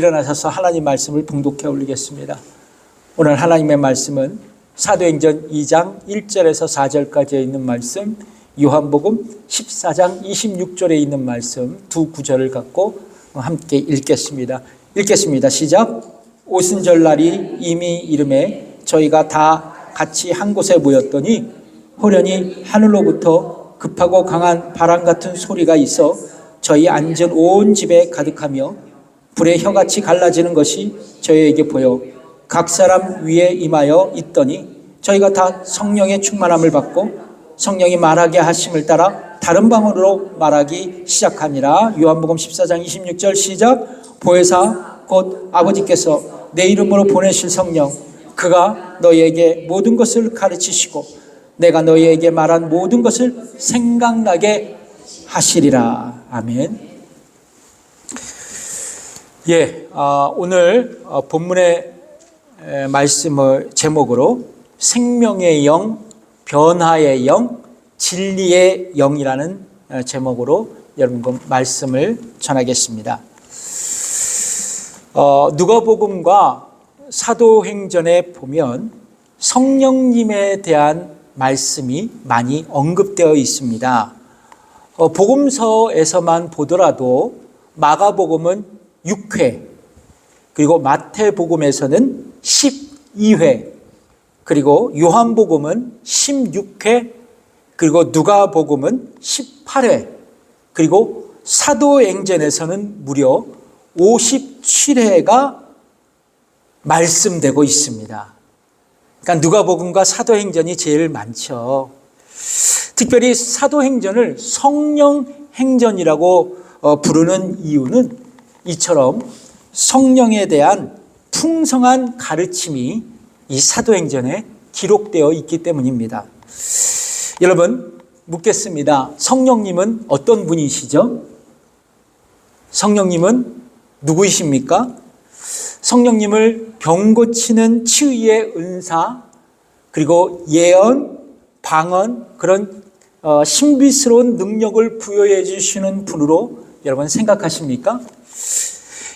일어나셔서 하나님 말씀을 봉독해 올리겠습니다. 오늘 하나님의 말씀은 사도행전 2장 1절에서 4절까지에 있는 말씀, 요한복음 14장 26절에 있는 말씀 두 구절을 갖고 함께 읽겠습니다. 시작. 오순절날이 이미 이름에 저희가 다 같이 한 곳에 모였더니 호련히 하늘로부터 급하고 강한 바람 같은 소리가 있어 저희 앉은 온 집에 가득하며 불의 혀같이 갈라지는 것이 저희에게 보여 각 사람 위에 임하여 있더니 저희가 다 성령의 충만함을 받고 성령이 말하게 하심을 따라 다른 방언으로 말하기 시작하니라. 요한복음 14장 26절 시작. 보혜사 곧 아버지께서 내 이름으로 보내실 성령 그가 너희에게 모든 것을 가르치시고 내가 너희에게 말한 모든 것을 생각나게 하시리라. 아멘. 오늘 본문의 말씀을 제목으로 생명의 영, 변화의 영, 진리의 영이라는 제목으로 여러분과 말씀을 전하겠습니다. 누가복음과 사도행전에 보면 성령님에 대한 말씀이 많이 언급되어 있습니다. 복음서에서만 보더라도 마가복음은 6회, 그리고 마태복음에서는 12회, 그리고 요한복음은 16회, 그리고 누가복음은 18회, 그리고 사도행전에서는 무려 57회가 말씀되고 있습니다. 그러니까 누가복음과 사도행전이 제일 많죠. 특별히 사도행전을 성령행전이라고 부르는 이유는 이처럼 성령에 대한 풍성한 가르침이 이 사도행전에 기록되어 있기 때문입니다. 여러분 묻겠습니다. 성령님은 어떤 분이시죠? 성령님은 누구이십니까? 성령님을 병 고치는 치유의 은사, 그리고 예언, 방언, 그런 신비스러운 능력을 부여해 주시는 분으로 여러분 생각하십니까?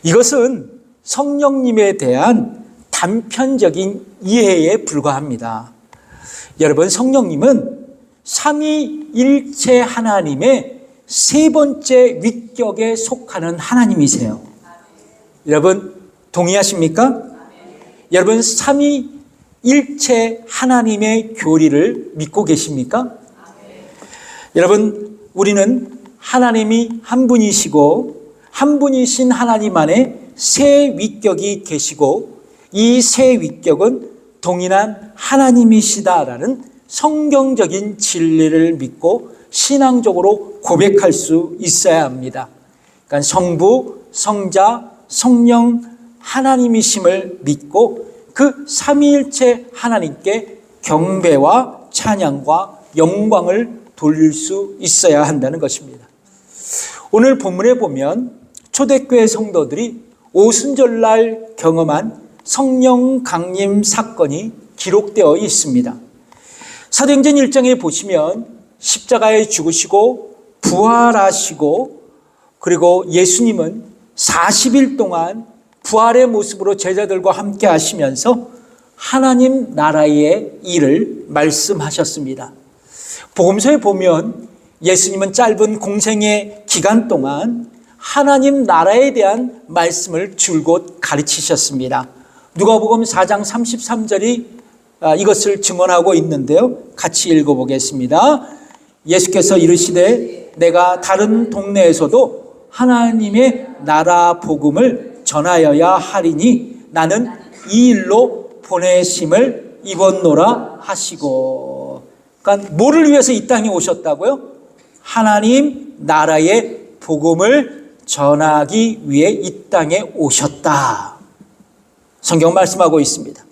이것은 성령님에 대한 단편적인 이해에 불과합니다. 여러분, 성령님은 삼위일체 하나님의 세 번째 위격에 속하는 하나님이세요. 여러분 동의하십니까? 여러분 삼위일체 하나님의 교리를 믿고 계십니까? 여러분 우리는 하나님이 한 분이시고 한 분이신 하나님 안에 세 위격이 계시고 이 세 위격은 동일한 하나님이시다라는 성경적인 진리를 믿고 신앙적으로 고백할 수 있어야 합니다. 그러니까 성부, 성자, 성령 하나님이심을 믿고 그 삼위일체 하나님께 경배와 찬양과 영광을 돌릴 수 있어야 한다는 것입니다. 오늘 본문에 보면 초대교회 성도들이 오순절날 경험한 성령 강림 사건이 기록되어 있습니다. 사도행전 1장에 보시면 십자가에 죽으시고 부활하시고 그리고 예수님은 40일 동안 부활의 모습으로 제자들과 함께 하시면서 하나님 나라의 일을 말씀하셨습니다. 복음서에 보면 예수님은 짧은 공생의 기간 동안 하나님 나라에 대한 말씀을 줄곧 가르치셨습니다. 누가복음 4장 33절이 이것을 증언하고 있는데요. 같이 읽어보겠습니다. 예수께서 이르시되 내가 다른 동네에서도 하나님의 나라 복음을 전하여야 하리니 나는 이 일로 보내심을 입었노라 하시고. 그러니까 뭐를 위해서 이 땅에 오셨다고요? 하나님 나라의 복음을 전하기 위해 이 땅에 오셨다. 성경 말씀하고 있습니다.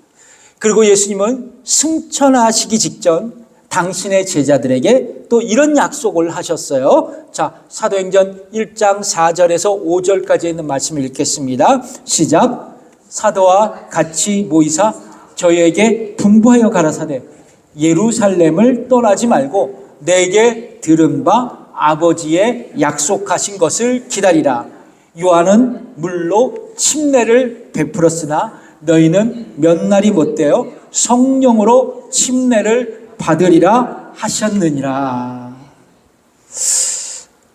그리고 예수님은 승천하시기 직전 당신의 제자들에게 또 이런 약속을 하셨어요. 자, 사도행전 1장 4절에서 5절까지 있는 말씀을 읽겠습니다. 시작. 사도와 같이 모이사 저희에게 분부하여 가라사대 예루살렘을 떠나지 말고 내게 들은 바 아버지의 약속하신 것을 기다리라. 요한은 물로 침례를 베풀었으나 너희는 몇 날이 못되어 성령으로 침례를 받으리라 하셨느니라.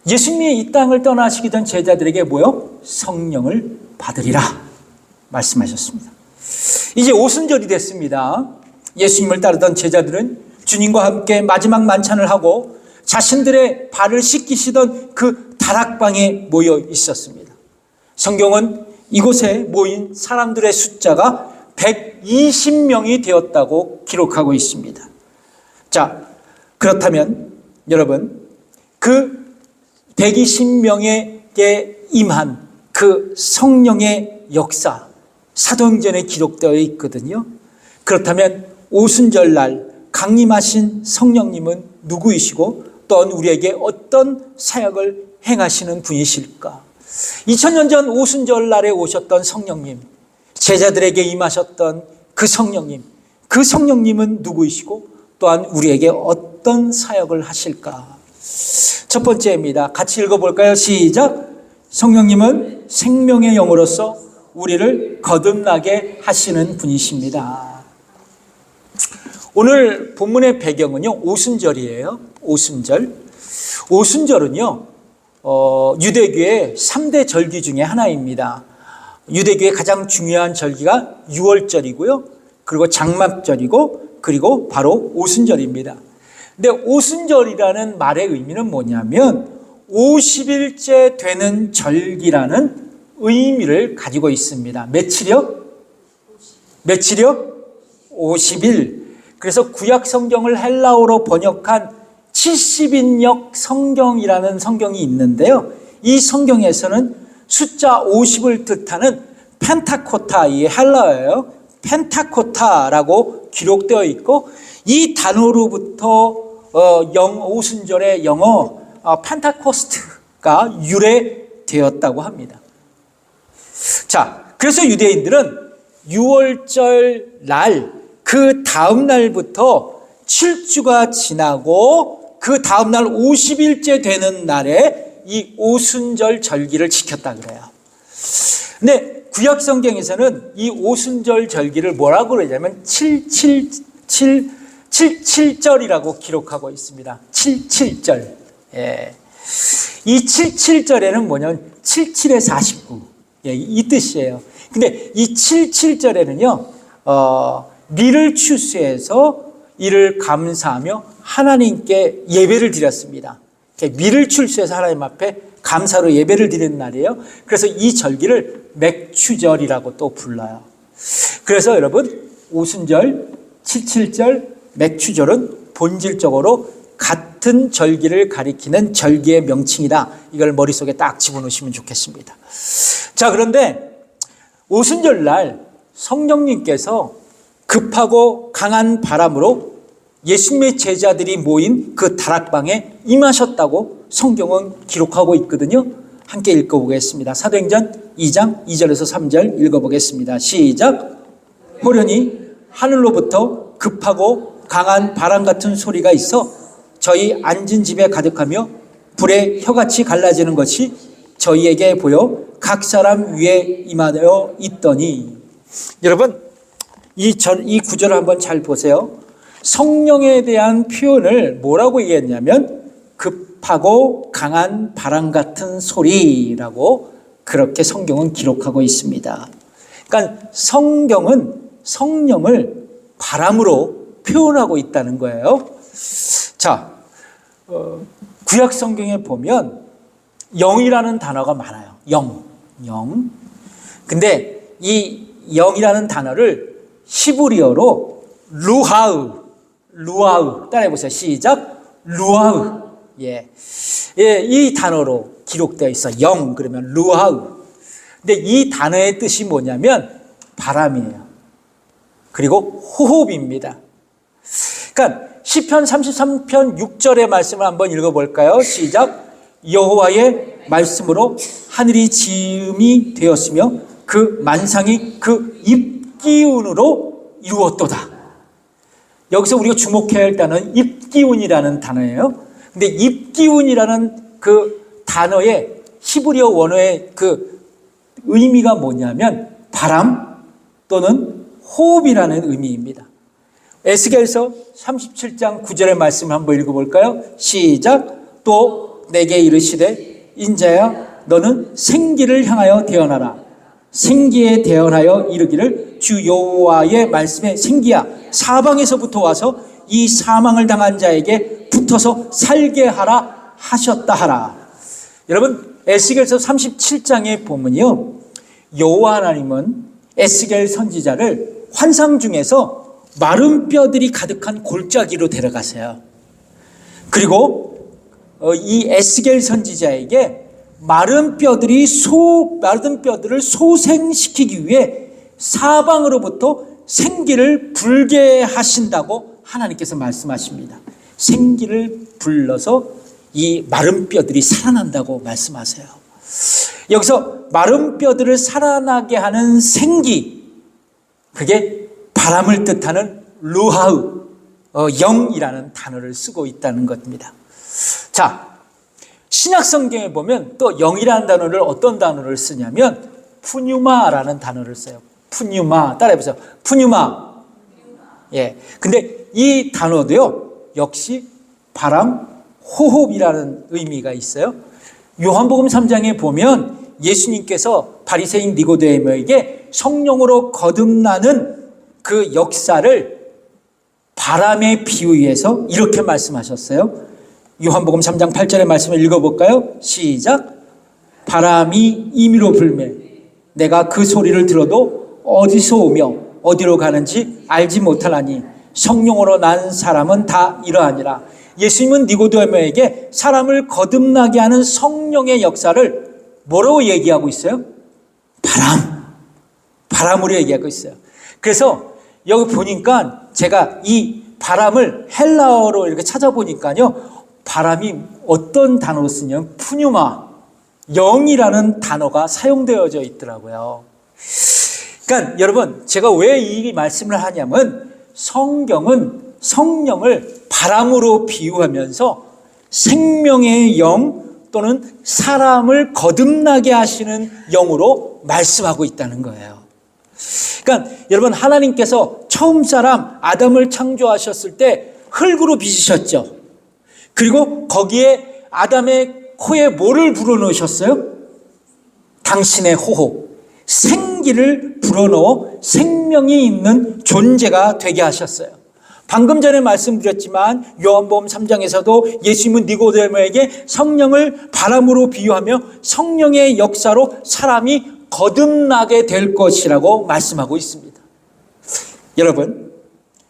예수님이 이 땅을 떠나시기 전 제자들에게 뭐요? 성령을 받으리라 말씀하셨습니다. 이제 오순절이 됐습니다. 예수님을 따르던 제자들은 주님과 함께 마지막 만찬을 하고 자신들의 발을 씻기시던 그 다락방에 모여 있었습니다. 성경은 이곳에 모인 사람들의 숫자가 120명이 되었다고 기록하고 있습니다. 자, 그렇다면 여러분, 그 120명에게 임한 그 성령의 역사, 사도행전에 기록되어 있거든요. 그렇다면 오순절 날 강림하신 성령님은 누구이시고 또한 우리에게 어떤 사역을 행하시는 분이실까? 2000년 전 오순절 날에 오셨던 성령님, 제자들에게 임하셨던 그 성령님은 누구이시고 또한 우리에게 어떤 사역을 하실까? 첫 번째입니다. 같이 읽어볼까요? 시작. 성령님은 생명의 영으로서 우리를 거듭나게 하시는 분이십니다. 오늘 본문의 배경은요, 오순절이에요. 오순절은요, 유대교의 3대 절기 중에 하나입니다. 유대교의 가장 중요한 절기가 유월절이고요. 그리고 장막절이고, 그리고 바로 오순절입니다. 근데 오순절이라는 말의 의미는 뭐냐면 50일째 되는 절기라는 의미를 가지고 있습니다. 며칠이요? 50일. 그래서 구약 성경을 헬라어로 번역한 70인역 성경이라는 성경이 있는데요. 이 성경에서는 숫자 50을 뜻하는 펜타코타, 이 헬라어예요. 펜타코타라고 기록되어 있고 이 단어로부터 오순절의 영어 펜타코스트가 유래되었다고 합니다. 자, 그래서 유대인들은 유월절 날 그 다음 날부터 7주가 지나고 그 다음 날 50일째 되는 날에 이 오순절 절기를 지켰다 그래요. 근데 구약 성경에서는 이 오순절 절기를 뭐라고 그러냐면 77절이라고 기록하고 있습니다. 77절. 예. 이 77절에는 뭐냐면 77에 49. 예, 이 뜻이에요. 근데 이 77절에는요, 미를 추수해서 이를 감사하며 하나님께 예배를 드렸습니다. 미를 추수해서 하나님 앞에 감사로 예배를 드리는 날이에요. 그래서 이 절기를 맥추절이라고 또 불러요. 그래서 여러분, 오순절, 77절, 맥추절은 본질적으로 같은 절기를 가리키는 절기의 명칭이다. 이걸 머릿속에 딱 집어넣으시면 좋겠습니다. 자, 그런데 오순절 날 성령님께서 급하고 강한 바람으로 예수님의 제자들이 모인 그 다락방에 임하셨다고 성경은 기록하고 있거든요. 함께 읽어보겠습니다. 사도행전 2장 2절에서 3절 읽어보겠습니다. 시작. 호련히 하늘로부터 급하고 강한 바람 같은 소리가 있어 저희 앉은 집에 가득하며 불에 혀같이 갈라지는 것이 저희에게 보여 각 사람 위에 임하여 있더니. 여러분, 이 구절을 한번 잘 보세요. 성령에 대한 표현을 뭐라고 얘기했냐면 급하고 강한 바람 같은 소리라고 그렇게 성경은 기록하고 있습니다. 그러니까 성경은 성령을 바람으로 표현하고 있다는 거예요. 자, 구약 성경에 보면 영이라는 단어가 많아요. 영. 근데 이 영이라는 단어를 히브리어로 루아흐 따라해보세요. 시작. 루아흐. 예, 이 단어로 기록되어 있어. 영 그러면 루아흐. 근데 이 단어의 뜻이 뭐냐면 바람이에요. 그리고 호흡입니다. 그러니까 시편 33편 6절의 말씀을 한번 읽어볼까요? 시작. 여호와의 말씀으로 하늘이 지음이 되었으며 그 만상이 그 입기운으로 이루었도다. 여기서 우리가 주목해야 할 단어는 입기운이라는 단어예요. 근데 입기운이라는 그 단어의 히브리어 원어의 그 의미가 뭐냐면 바람 또는 호흡이라는 의미입니다. 에스겔서 37장 9절의 말씀을 한번 읽어볼까요? 시작. 또 내게 이르시되 인자야 너는 생기를 향하여 대언하라. 생기에 대언하여 이르기를 주 여호와의 말씀에 생기야 사방에서부터 와서 이 사망을 당한 자에게 붙어서 살게 하라 하셨다 하라. 여러분 에스겔서 37장에 보면요, 여호와 하나님은 에스겔 선지자를 환상 중에서 마른 뼈들이 가득한 골짜기로 데려가세요. 그리고 이 에스겔 선지자에게 마른 뼈들을 소생시키기 위해 사방으로부터 생기를 불게 하신다고 하나님께서 말씀하십니다. 생기를 불러서 이 마른 뼈들이 살아난다고 말씀하세요. 여기서 마른 뼈들을 살아나게 하는 생기, 그게 바람을 뜻하는 루하우, 영이라는 단어를 쓰고 있다는 것입니다. 자, 신약 성경에 보면 또 영이라는 단어를 어떤 단어를 쓰냐면 푸뉴마라는 단어를 써요. 푸뉴마, 따라해보세요. 푸뉴마. 예. 근데 이 단어도요, 역시 바람, 호흡이라는 의미가 있어요. 요한복음 3장에 보면 예수님께서 바리새인 니고데모에게 성령으로 거듭나는 그 역사를 바람에 비유해서 이렇게 말씀하셨어요. 요한복음 3장 8절의 말씀을 읽어볼까요? 시작. 바람이 임의로 불매 내가 그 소리를 들어도 어디서 오며 어디로 가는지 알지 못하나니 성령으로 난 사람은 다 이러하니라. 예수님은 니고데모에게 사람을 거듭나게 하는 성령의 역사를 뭐라고 얘기하고 있어요? 바람으로 얘기하고 있어요. 그래서 여기 보니까 제가 이 바람을 헬라어로 이렇게 찾아보니까요, 바람이 어떤 단어로 쓰냐면 푸뉴마, 영이라는 단어가 사용되어져 있더라고요. 그러니까 여러분, 제가 왜 이 말씀을 하냐면 성경은 성령을 바람으로 비유하면서 생명의 영 또는 사람을 거듭나게 하시는 영으로 말씀하고 있다는 거예요. 그러니까 여러분, 하나님께서 처음 사람 아담을 창조하셨을 때 흙으로 빚으셨죠. 그리고 거기에 아담의 코에 뭐를 불어넣으셨어요? 당신의 호흡, 생기를 불어넣어 생명이 있는 존재가 되게 하셨어요. 방금 전에 말씀드렸지만 요한복음 3장에서도 예수님은 니고데모에게 성령을 바람으로 비유하며 성령의 역사로 사람이 거듭나게 될 것이라고 말씀하고 있습니다. 여러분,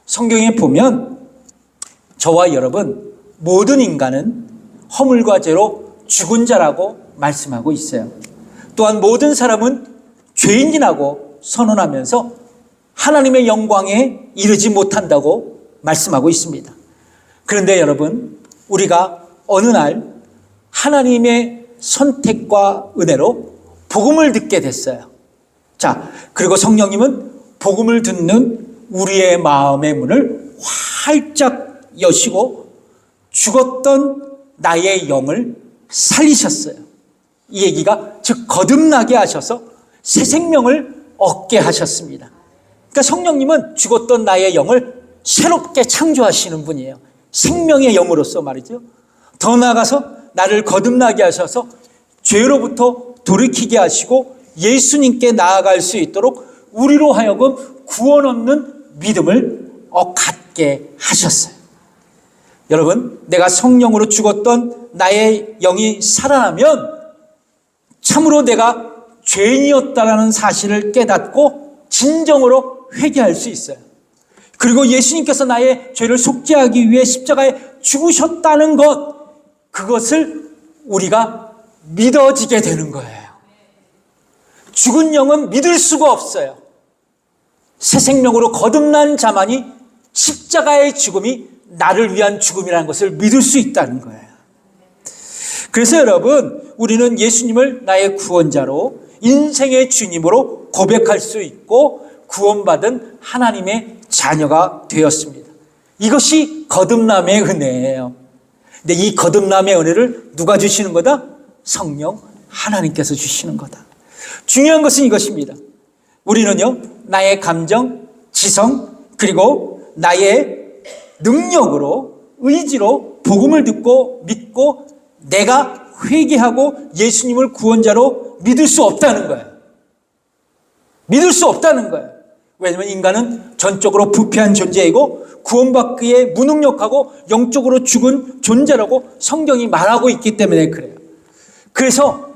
성경에 보면 저와 여러분 모든 인간은 허물과 죄로 죽은 자라고 말씀하고 있어요. 또한 모든 사람은 죄인이라고 선언하면서 하나님의 영광에 이르지 못한다고 말씀하고 있습니다. 그런데 여러분, 우리가 어느 날 하나님의 선택과 은혜로 복음을 듣게 됐어요. 자, 그리고 성령님은 복음을 듣는 우리의 마음의 문을 활짝 여시고 죽었던 나의 영을 살리셨어요. 이 얘기가 즉 거듭나게 하셔서 새 생명을 얻게 하셨습니다. 그러니까 성령님은 죽었던 나의 영을 새롭게 창조하시는 분이에요. 생명의 영으로서 말이죠. 더 나아가서 나를 거듭나게 하셔서 죄로부터 돌이키게 하시고 예수님께 나아갈 수 있도록 우리로 하여금 구원 얻는 믿음을 갖게 하셨어요. 여러분, 내가 성령으로 죽었던 나의 영이 살아나면 참으로 내가 죄인이었다라는 사실을 깨닫고 진정으로 회개할 수 있어요. 그리고 예수님께서 나의 죄를 속죄하기 위해 십자가에 죽으셨다는 것, 그것을 우리가 믿어지게 되는 거예요. 죽은 영은 믿을 수가 없어요. 새 생명으로 거듭난 자만이 십자가의 죽음이 나를 위한 죽음이라는 것을 믿을 수 있다는 거예요. 그래서 여러분, 우리는 예수님을 나의 구원자로 인생의 주님으로 고백할 수 있고 구원받은 하나님의 자녀가 되었습니다. 이것이 거듭남의 은혜예요. 근데 이 거듭남의 은혜를 누가 주시는 거다? 성령 하나님께서 주시는 거다. 중요한 것은 이것입니다. 우리는요, 나의 감정, 지성, 그리고 나의 능력으로, 의지로 복음을 듣고 믿고 내가 회개하고 예수님을 구원자로 믿을 수 없다는 거예요. 믿을 수 없다는 거예요. 왜냐하면 인간은 전적으로 부패한 존재이고 구원받기에 무능력하고 영적으로 죽은 존재라고 성경이 말하고 있기 때문에 그래요. 그래서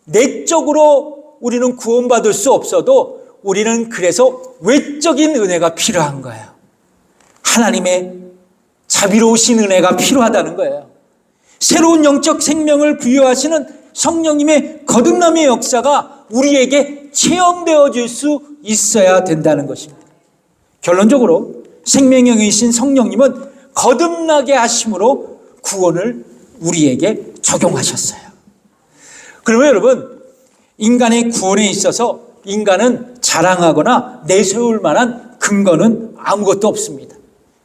내적으로 우리는 구원받을 수 없어도 우리는 그래서 외적인 은혜가 필요한 거예요. 하나님의 자비로우신 은혜가 필요하다는 거예요. 새로운 영적 생명을 부여하시는 성령님의 거듭남의 역사가 우리에게 체험되어 줄 수 있어야 된다는 것입니다. 결론적으로 생명형이신 성령님은 거듭나게 하심으로 구원을 우리에게 적용하셨어요. 그러면 여러분, 인간의 구원에 있어서 인간은 자랑하거나 내세울 만한 근거는 아무것도 없습니다.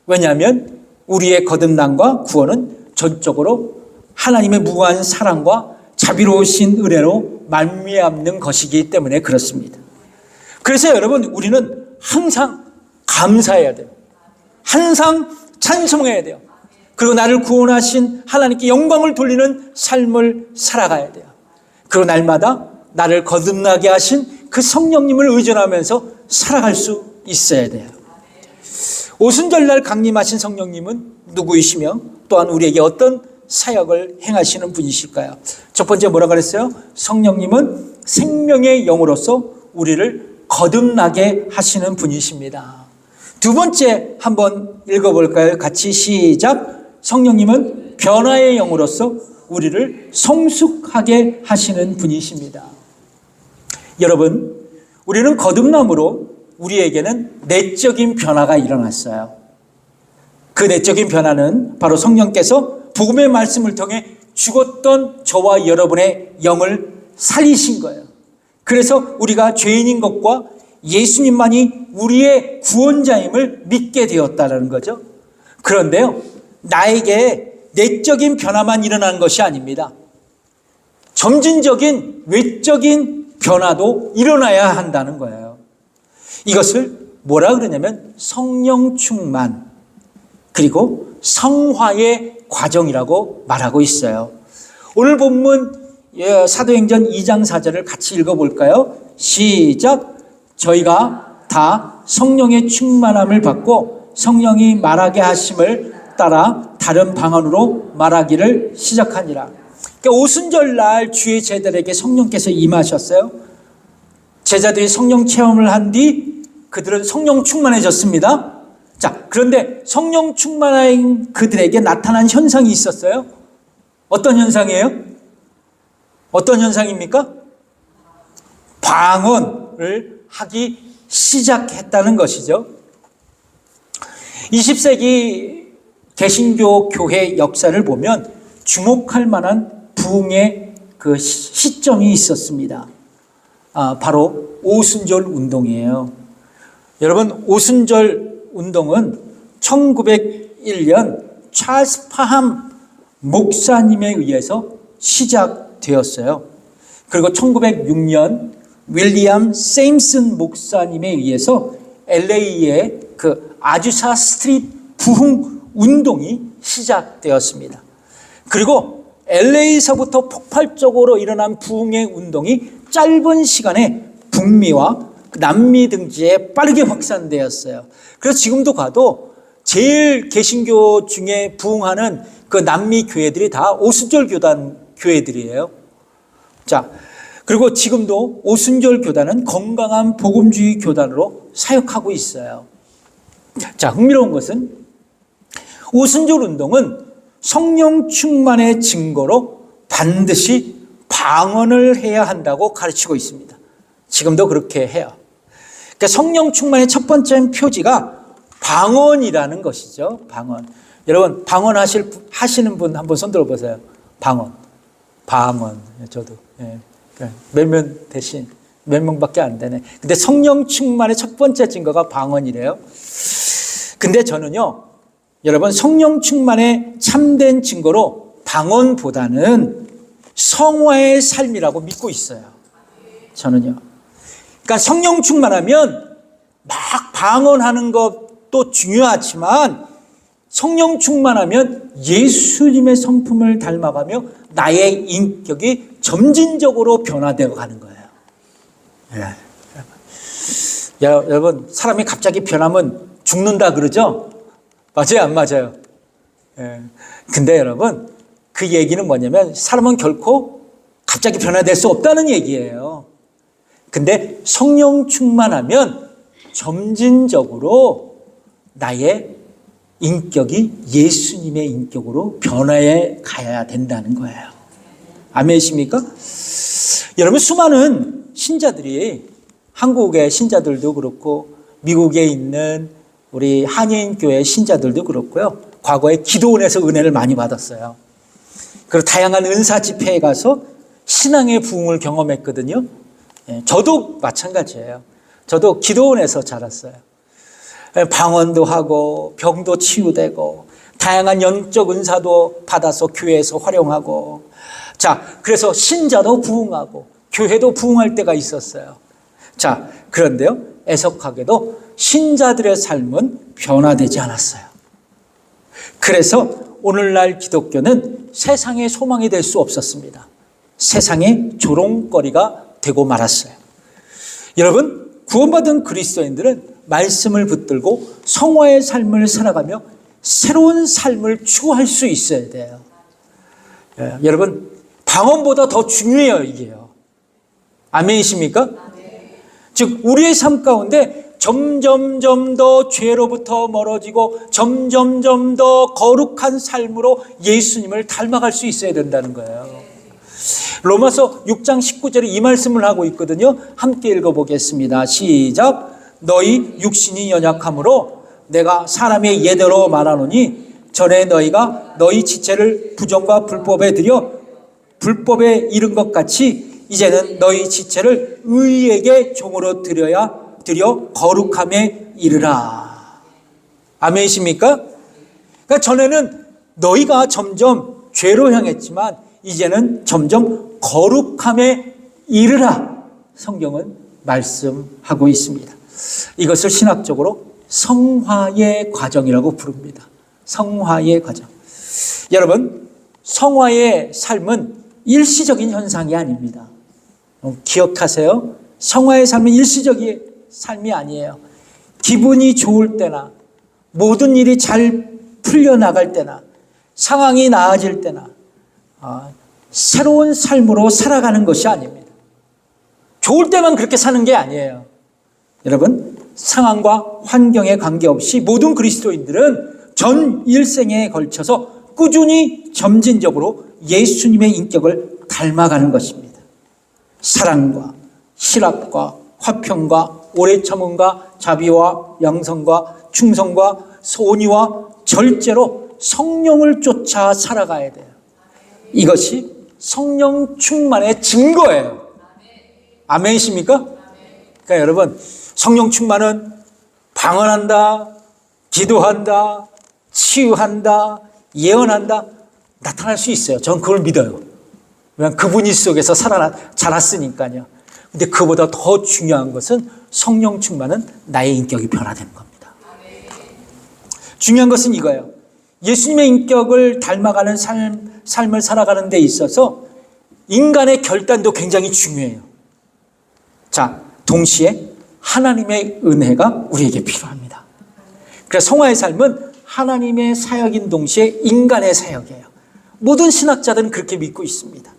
왜냐하면 우리의 거듭남과 구원은 전적으로 하나님의 무한 사랑과 자비로우신 은혜로 말미암는 것이기 때문에 그렇습니다. 그래서 여러분, 우리는 항상 감사해야 돼요. 항상 찬송해야 돼요. 그리고 나를 구원하신 하나님께 영광을 돌리는 삶을 살아가야 돼요. 그리고 날마다 나를 거듭나게 하신 그 성령님을 의존하면서 살아갈 수 있어야 돼요. 오순절날 강림하신 성령님은 누구이시며 또한 우리에게 어떤 사역을 행하시는 분이실까요? 첫 번째 뭐라고 그랬어요? 성령님은 생명의 영으로서 우리를 거듭나게 하시는 분이십니다. 두 번째 한번 읽어볼까요? 같이 시작. 성령님은 변화의 영으로서 우리를 성숙하게 하시는 분이십니다. 여러분, 우리는 거듭남으로 우리에게는 내적인 변화가 일어났어요. 그 내적인 변화는 바로 성령께서 복음의 말씀을 통해 죽었던 저와 여러분의 영을 살리신 거예요. 그래서 우리가 죄인인 것과 예수님만이 우리의 구원자임을 믿게 되었다는 거죠. 그런데요, 나에게 내적인 변화만 일어나는 것이 아닙니다. 점진적인 외적인 변화도 일어나야 한다는 거예요. 이것을 뭐라 그러냐면 성령 충만, 그리고 성화의 과정이라고 말하고 있어요. 오늘 본문 사도행전 2장 4절을 같이 읽어볼까요? 시작. 저희가 다 성령의 충만함을 받고 성령이 말하게 하심을 따라 다른 방언으로 말하기를 시작하니라. 그러니까 오순절날 주의 제자들에게 성령께서 임하셨어요. 제자들이 성령 체험을 한 뒤 그들은 성령 충만해졌습니다. 자, 그런데 성령 충만한 그들에게 나타난 현상이 있었어요. 어떤 현상이에요? 어떤 현상입니까? 방언을 하기 시작했다는 것이죠. 20세기 개신교 교회 역사를 보면 주목할 만한 부흥의 그 시점이 있었습니다. 바로 오순절 운동이에요. 여러분, 오순절 운동은 1901년 찰스 파함 목사님에 의해서 시작되었어요. 그리고 1906년 윌리엄 세임슨 목사님에 의해서 LA의 그 아주사 스트리트 부흥 운동이 시작되었습니다. 그리고 LA에서부터 폭발적으로 일어난 부흥의 운동이 짧은 시간에 북미와 남미 등지에 빠르게 확산되었어요. 그래서 지금도 가도 제일 개신교 중에 부흥하는 그 남미 교회들이 다 오순절 교단 교회들이에요. 자, 그리고 지금도 오순절 교단은 건강한 복음주의 교단으로 사역하고 있어요. 자, 흥미로운 것은 오순절 운동은 성령 충만의 증거로 반드시 방언을 해야 한다고 가르치고 있습니다. 지금도 그렇게 해요. 그러니까 성령 충만의 첫 번째 표지가 방언이라는 것이죠. 방언. 여러분, 방언 하시는 분 한번 손 들어보세요. 방언. 저도. 예. 몇 명 대신 몇 명밖에 안 되네. 근데 성령 충만의 첫 번째 증거가 방언이래요. 근데 저는요, 여러분, 성령 충만의 참된 증거로 방언보다는 성화의 삶이라고 믿고 있어요. 저는요. 그러니까 성령 충만하면 막 방언하는 것도 중요하지만 성령 충만하면 예수님의 성품을 닮아가며 나의 인격이 점진적으로 변화되어 가는 거예요. 여러분, 사람이 갑자기 변하면 죽는다 그러죠? 맞아요, 안 맞아요? 근데 여러분, 그 얘기는 뭐냐면 사람은 결코 갑자기 변화될 수 없다는 얘기예요. 근데 성령 충만하면 점진적으로 나의 인격이 예수님의 인격으로 변화해 가야 된다는 거예요. 아멘이십니까? 여러분, 수많은 신자들이, 한국의 신자들도 그렇고 미국에 있는 우리 한인교회 신자들도 그렇고요, 과거에 기도원에서 은혜를 많이 받았어요. 그리고 다양한 은사 집회에 가서 신앙의 부흥을 경험했거든요. 저도 마찬가지예요. 저도 기도원에서 자랐어요. 방언도 하고 병도 치유되고 다양한 영적 은사도 받아서 교회에서 활용하고, 자, 그래서 신자도 부흥하고 교회도 부흥할 때가 있었어요. 자, 그런데요, 애석하게도 신자들의 삶은 변화되지 않았어요. 그래서 오늘날 기독교는 세상의 소망이 될 수 없었습니다. 세상의 조롱거리가 되고 말았어요. 여러분, 구원받은 그리스도인들은 말씀을 붙들고 성화의 삶을 살아가며 새로운 삶을 추구할 수 있어야 돼요. 여러분, 방언보다 더 중요해요, 이게요. 아멘이십니까? 즉, 우리의 삶 가운데 점점점 더 죄로부터 멀어지고 점점점 더 거룩한 삶으로 예수님을 닮아갈 수 있어야 된다는 거예요. 로마서 6장 19절에 이 말씀을 하고 있거든요. 함께 읽어보겠습니다. 시작. 너희 육신이 연약함으로 내가 사람의 예대로 말하노니 전에 너희가 너희 지체를 부정과 불법에 들여 불법에 이른 것 같이 이제는 너희 지체를 의에게 종으로 드려 거룩함에 이르라. 아멘이십니까? 그러니까 전에는 너희가 점점 죄로 향했지만 이제는 점점 거룩함에 이르라. 성경은 말씀하고 있습니다. 이것을 신학적으로 성화의 과정이라고 부릅니다. 성화의 과정. 여러분, 성화의 삶은 일시적인 현상이 아닙니다. 기억하세요. 성화의 삶은 일시적인 삶이 아니에요. 기분이 좋을 때나 모든 일이 잘 풀려나갈 때나 상황이 나아질 때나 새로운 삶으로 살아가는 것이 아닙니다. 좋을 때만 그렇게 사는 게 아니에요. 여러분, 상황과 환경에 관계없이 모든 그리스도인들은 전 일생에 걸쳐서 꾸준히 점진적으로 예수님의 인격을 닮아가는 것입니다. 사랑과 희락과 화평과 오래 참음과 자비와 양성과 충성과 선의와 절제로 성령을 쫓아 살아가야 돼요. 이것이 성령 충만의 증거예요. 아멘이십니까? 그러니까 여러분, 성령 충만은 방언한다, 기도한다, 치유한다, 예언한다, 나타날 수 있어요. 저는 그걸 믿어요. 왜냐하면 그분이 속에서 자랐으니까요. 근데 그보다 더 중요한 것은 성령 충만은 나의 인격이 변화되는 겁니다. 중요한 것은 이거예요. 예수님의 인격을 닮아가는 삶을 살아가는 데 있어서 인간의 결단도 굉장히 중요해요. 자, 동시에 하나님의 은혜가 우리에게 필요합니다. 그래서 성화의 삶은 하나님의 사역인 동시에 인간의 사역이에요. 모든 신학자들은 그렇게 믿고 있습니다.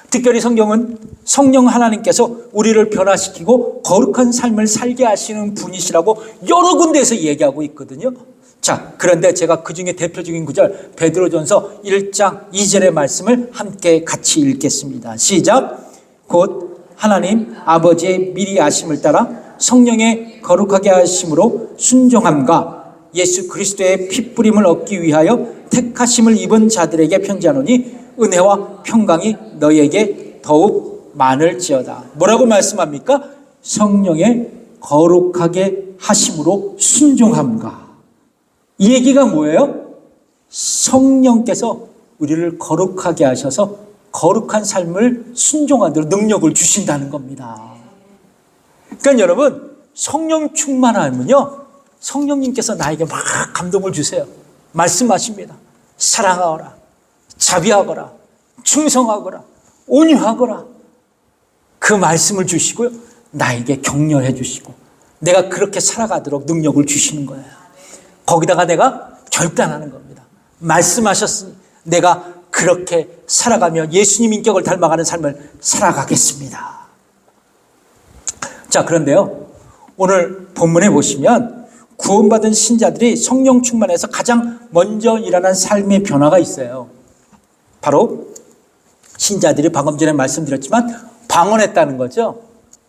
특별히 성경은 성령 하나님께서 우리를 변화시키고 거룩한 삶을 살게 하시는 분이시라고 여러 군데에서 얘기하고 있거든요. 자, 그런데 제가 그중에 대표적인 구절 베드로전서 1장 2절의 말씀을 함께 같이 읽겠습니다. 시작. 곧 하나님 아버지의 미리 아심을 따라 성령의 거룩하게 하심으로 순종함과 예수 그리스도의 핏부림을 얻기 위하여 택하심을 입은 자들에게 편지하노니 은혜와 평강이 너희에게 더욱 많을지어다. 뭐라고 말씀합니까? 성령의 거룩하게 하심으로 순종함과. 이 얘기가 뭐예요? 성령께서 우리를 거룩하게 하셔서 거룩한 삶을 순종하도록 능력을 주신다는 겁니다. 그러니까 여러분, 성령 충만하면요, 성령님께서 나에게 막 감동을 주세요. 말씀하십니다. 사랑하거라, 자비하거라, 충성하거라, 온유하거라. 그 말씀을 주시고요, 나에게 격려해 주시고 내가 그렇게 살아가도록 능력을 주시는 거예요. 거기다가 내가 결단하는 겁니다. 말씀하셨으니 내가 그렇게 살아가며 예수님 인격을 닮아가는 삶을 살아가겠습니다. 자, 그런데요, 오늘 본문에 보시면 구원받은 신자들이 성령 충만해서 가장 먼저 일어난 삶의 변화가 있어요. 바로 신자들이 방금 전에 말씀드렸지만 방언했다는 거죠.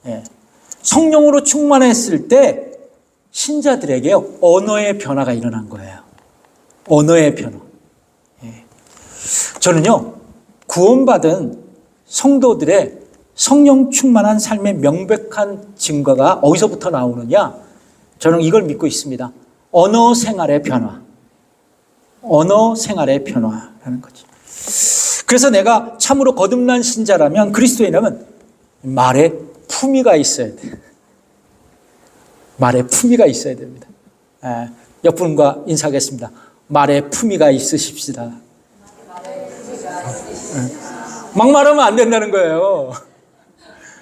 예. 성령으로 충만했을 때 신자들에게 언어의 변화가 일어난 거예요. 언어의 변화. 예. 저는요, 구원받은 성도들의 성령 충만한 삶의 명백한 증거가 어디서부터 나오느냐? 저는 이걸 믿고 있습니다. 언어 생활의 변화. 언어 생활의 변화라는 거죠. 그래서 내가 참으로 거듭난 신자라면, 그리스도인이라면 말에 품위가 있어야 돼요. 말에 품위가 있어야 됩니다. 옆분과 인사하겠습니다. 말에 품위가 있으십시다. 막말하면 안 된다는 거예요.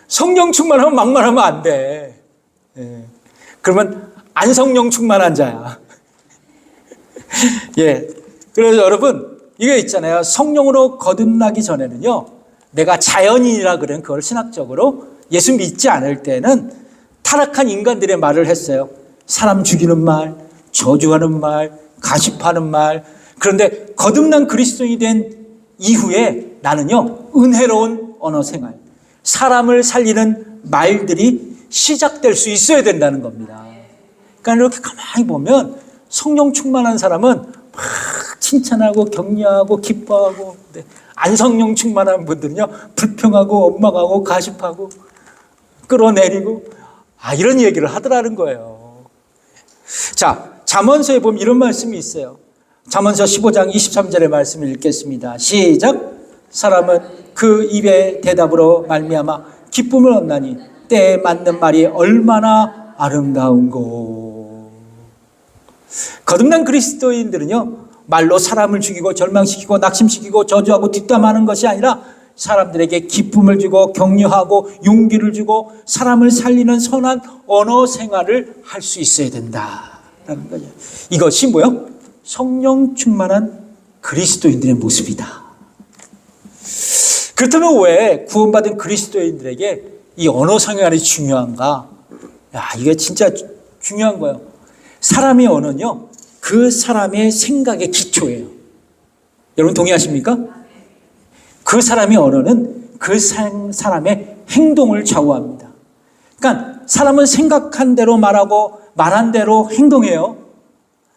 성령 충만하면 막말하면 안 돼. 그러면 안성령 충만한 자야. 예. 그래서 여러분, 이게 있잖아요. 성령으로 거듭나기 전에는요, 내가 자연인이라 그러는 그걸 신학적으로 예수 믿지 않을 때는 타락한 인간들의 말을 했어요. 사람 죽이는 말, 저주하는 말, 가십하는 말. 그런데 거듭난 그리스도인이 된 이후에 나는요, 은혜로운 언어 생활, 사람을 살리는 말들이 시작될 수 있어야 된다는 겁니다. 그러니까 이렇게 가만히 보면 성령 충만한 사람은 막 칭찬하고 격려하고 기뻐하고, 안성령 충만한 분들은요, 불평하고 원망하고 가십하고 끌어내리고 이런 얘기를 하더라는 거예요. 자, 잠언서에 보면 이런 말씀이 있어요. 잠언서 15장 23절의 말씀을 읽겠습니다. 시작. 사람은 그 입의 대답으로 말미암아 기쁨을 얻나니 때에 맞는 말이 얼마나 아름다운고. 거듭난 그리스도인들은요, 말로 사람을 죽이고 절망시키고 낙심시키고 저주하고 뒷담하는 것이 아니라 사람들에게 기쁨을 주고 격려하고 용기를 주고 사람을 살리는 선한 언어 생활을 할 수 있어야 된다라는 거죠. 이것이 뭐요? 성령 충만한 그리스도인들의 모습이다. 그렇다면 왜 구원받은 그리스도인들에게 이 언어 생활이 중요한가? 이게 진짜 중요한 거예요. 사람의 언어는요, 그 사람의 생각의 기초예요. 여러분 동의하십니까? 그 사람의 언어는 그 사람의 행동을 좌우합니다. 그러니까 사람은 생각한 대로 말하고 말한 대로 행동해요.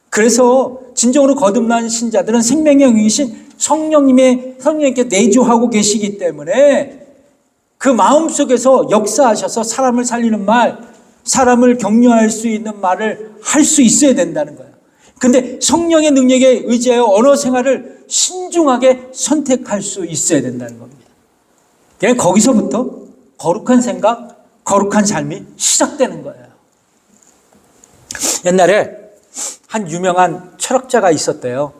그래서 진정으로 거듭난 신자들은 생명의 영이신 성령님께 내주하고 계시기 때문에 그 마음속에서 역사하셔서 사람을 살리는 말, 사람을 격려할 수 있는 말을 할 수 있어야 된다는 거예요. 근데 성령의 능력에 의지하여 언어 생활을 신중하게 선택할 수 있어야 된다는 겁니다. 그냥 거기서부터 거룩한 생각, 거룩한 삶이 시작되는 거예요. 옛날에 한 유명한 철학자가 있었대요.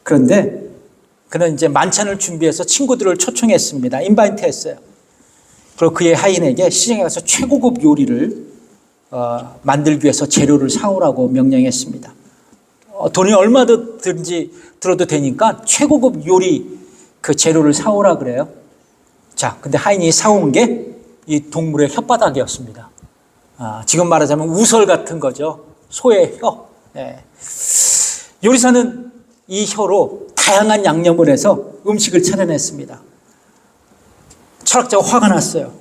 그런데 그는 이제 만찬을 준비해서 친구들을 초청했습니다. 인바이트 했어요. 그리고 그의 하인에게 시장에 가서 최고급 요리를 만들기 위해서 재료를 사오라고 명령했습니다. 돈이 얼마든지 들어도 되니까 최고급 요리 그 재료를 사오라 그래요. 자, 근데 하인이 사온 게 이 동물의 혓바닥이었습니다. 지금 말하자면 우설 같은 거죠. 소의 혀. 네. 요리사는 이 혀로 다양한 양념을 해서 음식을 차려냈습니다. 철학자가 화가 났어요.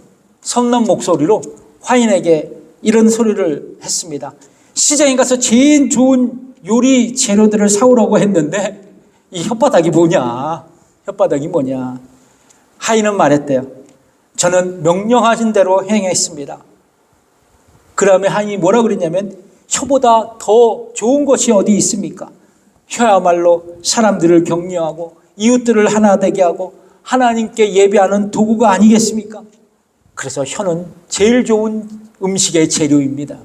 선난 목소리로 화인에게 이런 소리를 했습니다. 시장에 가서 제일 좋은 요리 재료들을 사오라고 했는데 이 혓바닥이 뭐냐? 혓바닥이 뭐냐? 하인은 말했대요. 저는 명령하신 대로 행했습니다. 그 다음에 하인이 뭐라 그랬냐면 혀보다 더 좋은 것이 어디 있습니까? 혀야말로 사람들을 격려하고 이웃들을 하나 되게 하고 하나님께 예배하는 도구가 아니겠습니까? 그래서 혀는 제일 좋은 음식의 재료입니다.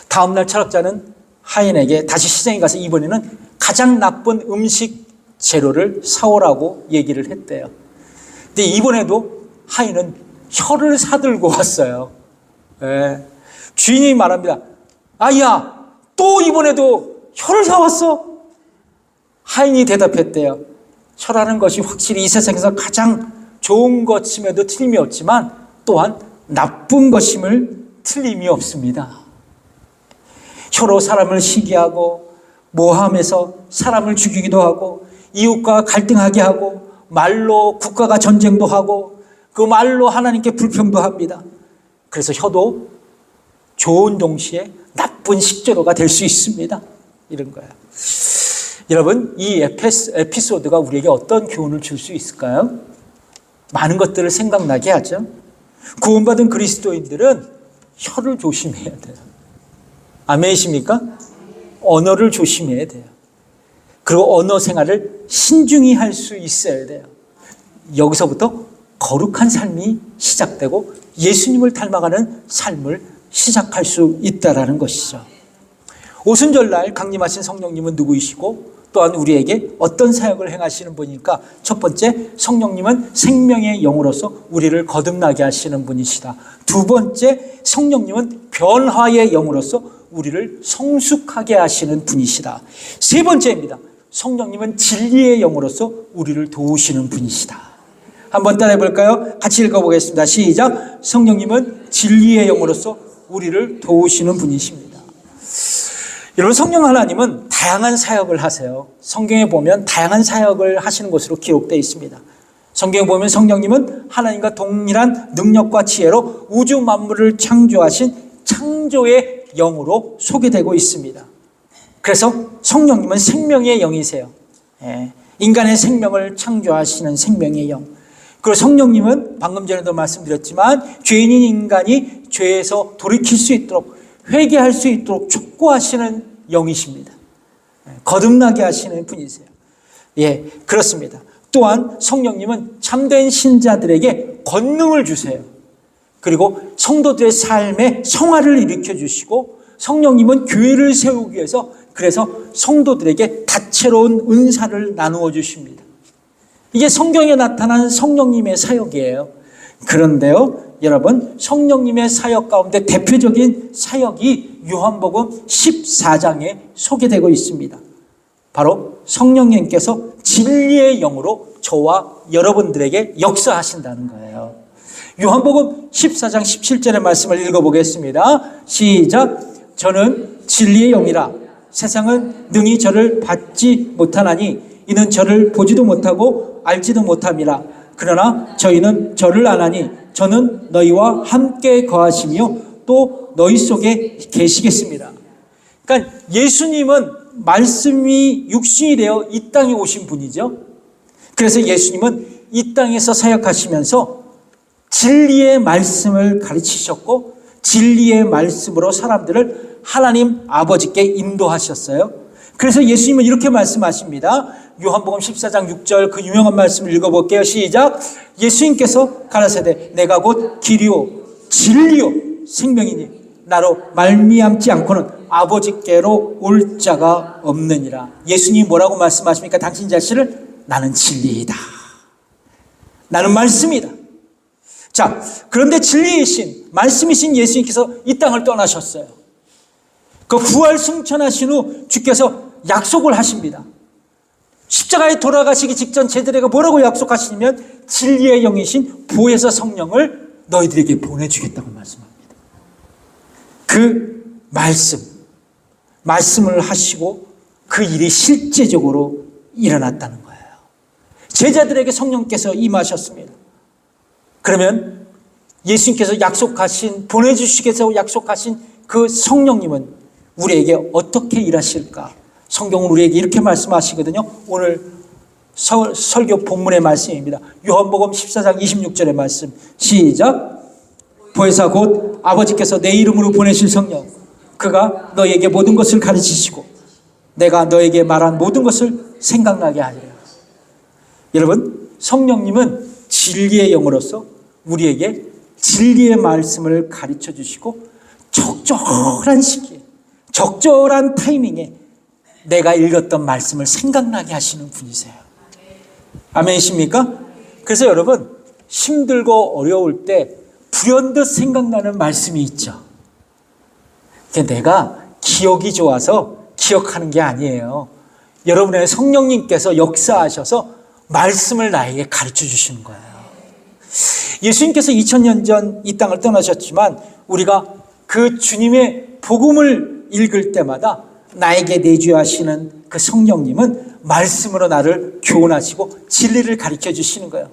다음날 철학자는 하인에게 다시 시장에 가서 이번에는 가장 나쁜 음식 재료를 사오라고 얘기를 했대요. 근데 이번에도 하인은 혀를 사들고 왔어요. 예. 주인이 말합니다. 아야, 또 이번에도 혀를 사왔어? 하인이 대답했대요. 혀라는 것이 확실히 이 세상에서 가장 좋은 것임에도 틀림이 없지만 또한 나쁜 것임을 틀림이 없습니다. 혀로 사람을 시기하고 모함해서 사람을 죽이기도 하고 이웃과 갈등하게 하고 말로 국가가 전쟁도 하고 그 말로 하나님께 불평도 합니다. 그래서 혀도 좋은 동시에 나쁜 식재료가 될 수 있습니다. 이런 거예요. 여러분, 이 에피소드가 우리에게 어떤 교훈을 줄 수 있을까요? 많은 것들을 생각나게 하죠. 구원받은 그리스도인들은 혀를 조심해야 돼요. 아멘이십니까? 언어를 조심해야 돼요. 그리고 언어 생활을 신중히 할 수 있어야 돼요. 여기서부터 거룩한 삶이 시작되고 예수님을 닮아가는 삶을 시작할 수 있다는 것이죠. 오순절날 강림하신 성령님은 누구이시고 또한 우리에게 어떤 사역을 행하시는 분일까? 첫 번째, 성령님은 생명의 영으로서 우리를 거듭나게 하시는 분이시다. 두 번째, 성령님은 변화의 영으로서 우리를 성숙하게 하시는 분이시다. 세 번째입니다. 성령님은 진리의 영으로서 우리를 도우시는 분이시다. 한번 따라해 볼까요? 같이 읽어보겠습니다. 시작. 성령님은 진리의 영으로서 우리를 도우시는 분이십니다. 여러분, 성령 하나님은 다양한 사역을 하세요. 성경에 보면 다양한 사역을 하시는 것으로 기록되어 있습니다. 성경에 보면 성령님은 하나님과 동일한 능력과 지혜로 우주 만물을 창조하신 창조의 영으로 소개되고 있습니다. 그래서 성령님은 생명의 영이세요. 인간의 생명을 창조하시는 생명의 영. 그리고 성령님은 방금 전에도 말씀드렸지만 죄인인 인간이 죄에서 돌이킬 수 있도록 회개할 수 있도록 촉구하시는 영이십니다. 거듭나게 하시는 분이세요. 예, 그렇습니다. 또한 성령님은 참된 신자들에게 권능을 주세요. 그리고 성도들의 삶에 성화를 일으켜 주시고 성령님은 교회를 세우기 위해서 그래서 성도들에게 다채로운 은사를 나누어 주십니다. 이게 성경에 나타난 성령님의 사역이에요. 그런데요, 여러분, 성령님의 사역 가운데 대표적인 사역이 요한복음 14장에 소개되고 있습니다. 바로 성령님께서 진리의 영으로 저와 여러분들에게 역사하신다는 거예요. 요한복음 14장 17절의 말씀을 읽어보겠습니다. 시작. 저는 진리의 영이라 세상은 능히 저를 받지 못하나니 이는 저를 보지도 못하고 알지도 못함이라. 그러나 저희는 저를 아나니 저는 너희와 함께 거하시며 또 너희 속에 계시겠습니다. 그러니까 예수님은 말씀이 육신이 되어 이 땅에 오신 분이죠. 그래서 예수님은 이 땅에서 사역하시면서 진리의 말씀을 가르치셨고 진리의 말씀으로 사람들을 하나님 아버지께 인도하셨어요. 그래서 예수님은 이렇게 말씀하십니다. 요한복음 14장 6절 그 유명한 말씀을 읽어볼게요. 시작. 예수님께서 가라사대 내가 곧 길이요 진리요 생명이니 나로 말미암지 않고는 아버지께로 올 자가 없느니라. 예수님이 뭐라고 말씀하십니까? 당신 자신을 나는 진리이다. 나는 말씀이다. 자, 그런데 진리이신 말씀이신 예수님께서 이 땅을 떠나셨어요. 그 부활 승천하신 후 주께서 약속을 하십니다. 십자가에 돌아가시기 직전 제자들에게 뭐라고 약속하시냐면 진리의 영이신 보혜사 성령을 너희들에게 보내주겠다고 말씀합니다. 그 말씀을 하시고 그 일이 실제적으로 일어났다는 거예요. 제자들에게 성령께서 임하셨습니다. 그러면 예수님께서 보내주시겠다고 약속하신 그 성령님은 우리에게 어떻게 일하실까? 성경은 우리에게 이렇게 말씀하시거든요. 오늘 설교 본문의 말씀입니다. 요한복음 14장 26절의 말씀. 시작. 보혜사 곧 아버지께서 내 이름으로 보내실 성령 그가 너에게 모든 것을 가르치시고 내가 너에게 말한 모든 것을 생각나게 하리라. 여러분, 성령님은 진리의 영으로서 우리에게 진리의 말씀을 가르쳐 주시고 적절한 시기에, 적절한 타이밍에 내가 읽었던 말씀을 생각나게 하시는 분이세요. 아멘이십니까? 그래서 여러분, 힘들고 어려울 때 불현듯 생각나는 말씀이 있죠. 내가 기억이 좋아서 기억하는 게 아니에요. 여러분의 성령님께서 역사하셔서 말씀을 나에게 가르쳐 주시는 거예요. 예수님께서 2000년 전 이 땅을 떠나셨지만 우리가 그 주님의 복음을 읽을 때마다 나에게 내주하시는 그 성령님은 말씀으로 나를 교훈하시고 진리를 가르쳐 주시는 거예요.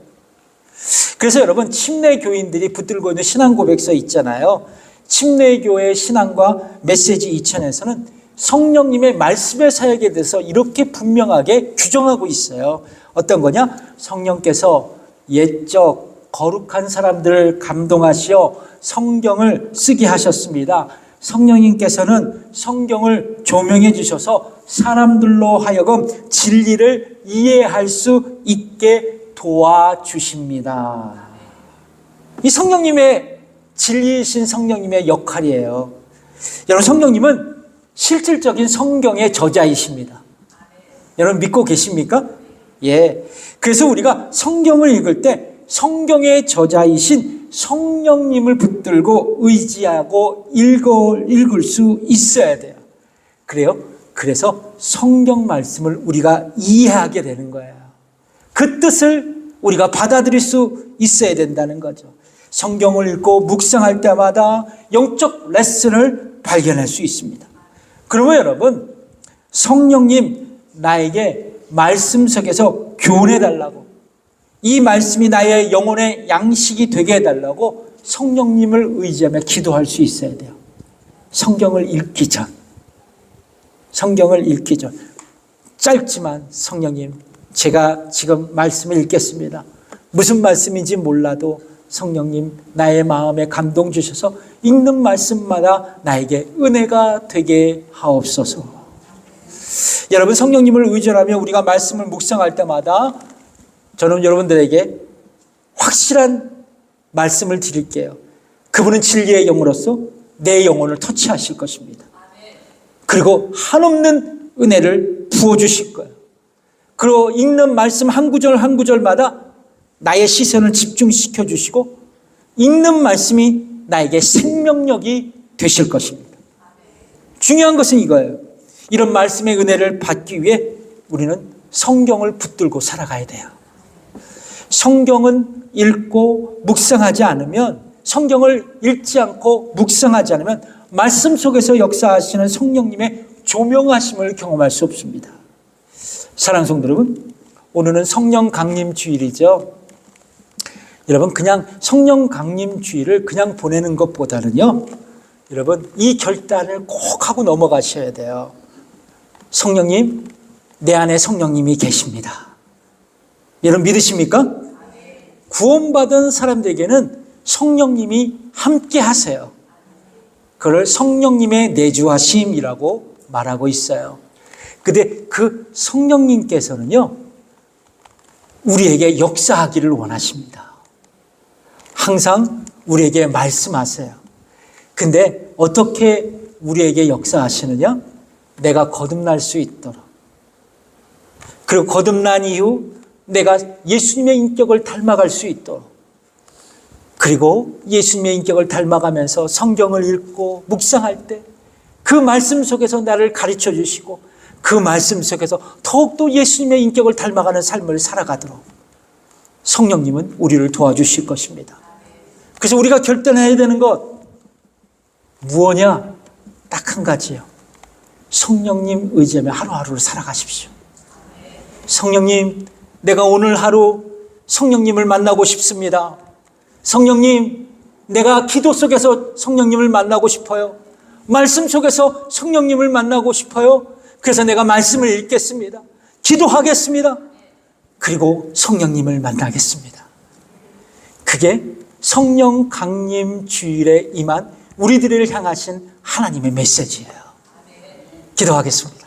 그래서 여러분, 침례교인들이 붙들고 있는 신앙고백서 있잖아요. 침례교회 신앙과 메시지 2000에서는 성령님의 말씀의 사역에 대해서 이렇게 분명하게 규정하고 있어요. 어떤 거냐? 성령께서 옛적 거룩한 사람들을 감동하시어 성경을 쓰게 하셨습니다. 성령님께서는 성경을 조명해 주셔서 사람들로 하여금 진리를 이해할 수 있게 도와주십니다. 이 성령님의, 진리이신 성령님의 역할이에요. 여러분, 성령님은 실질적인 성경의 저자이십니다. 여러분 믿고 계십니까? 예. 그래서 우리가 성경을 읽을 때 성경의 저자이신 성령님을 붙들고 의지하고 읽을 수 있어야 돼요. 그래요? 그래서 성경 말씀을 우리가 이해하게 되는 거예요. 그 뜻을 우리가 받아들일 수 있어야 된다는 거죠. 성경을 읽고 묵상할 때마다 영적 레슨을 발견할 수 있습니다. 그러면 여러분, 성령님 나에게 말씀 속에서 교훈해달라고, 이 말씀이 나의 영혼의 양식이 되게 해달라고 성령님을 의지하며 기도할 수 있어야 돼요. 성경을 읽기 전, 짧지만 성령님, 제가 지금 말씀을 읽겠습니다. 무슨 말씀인지 몰라도 성령님 나의 마음에 감동 주셔서 읽는 말씀마다 나에게 은혜가 되게 하옵소서. 여러분, 성령님을 의존하며 우리가 말씀을 묵상할 때마다 저는 여러분들에게 확실한 말씀을 드릴게요. 그분은 진리의 영으로서 내 영혼을 터치하실 것입니다. 그리고 한없는 은혜를 부어주실 거예요. 그리고 읽는 말씀 한 구절 한 구절마다 나의 시선을 집중시켜 주시고 읽는 말씀이 나에게 생명력이 되실 것입니다. 중요한 것은 이거예요. 이런 말씀의 은혜를 받기 위해 우리는 성경을 붙들고 살아가야 돼요. 성경은 읽고 묵상하지 않으면, 성경을 읽지 않고 묵상하지 않으면 말씀 속에서 역사하시는 성령님의 조명하심을 경험할 수 없습니다. 사랑하는 성도 여러분, 오늘은 성령 강림 주일이죠. 여러분, 그냥 성령 강림 주일을 그냥 보내는 것보다는요, 여러분 이 결단을 꼭 하고 넘어가셔야 돼요. 성령님, 내 안에 성령님이 계십니다. 여러분 믿으십니까? 구원받은 사람들에게는 성령님이 함께 하세요. 그걸 성령님의 내주하심이라고 말하고 있어요. 근데 그 성령님께서는요, 우리에게 역사하기를 원하십니다. 항상 우리에게 말씀하세요. 근데 어떻게 우리에게 역사하시느냐? 내가 거듭날 수 있도록, 그리고 거듭난 이후 내가 예수님의 인격을 닮아갈 수 있도록, 그리고 예수님의 인격을 닮아가면서 성경을 읽고 묵상할 때 그 말씀 속에서 나를 가르쳐 주시고 그 말씀 속에서 더욱더 예수님의 인격을 닮아가는 삶을 살아가도록 성령님은 우리를 도와주실 것입니다. 그래서 우리가 결단해야 되는 것 무엇이냐? 딱 한 가지예요. 성령님 의지하며 하루하루를 살아가십시오. 성령님, 내가 오늘 하루 성령님을 만나고 싶습니다. 성령님, 내가 기도 속에서 성령님을 만나고 싶어요. 말씀 속에서 성령님을 만나고 싶어요. 그래서 내가 말씀을 읽겠습니다. 기도하겠습니다. 그리고 성령님을 만나겠습니다. 그게 성령 강림 주일에 임한 우리들을 향하신 하나님의 메시지예요. 기도하겠습니다.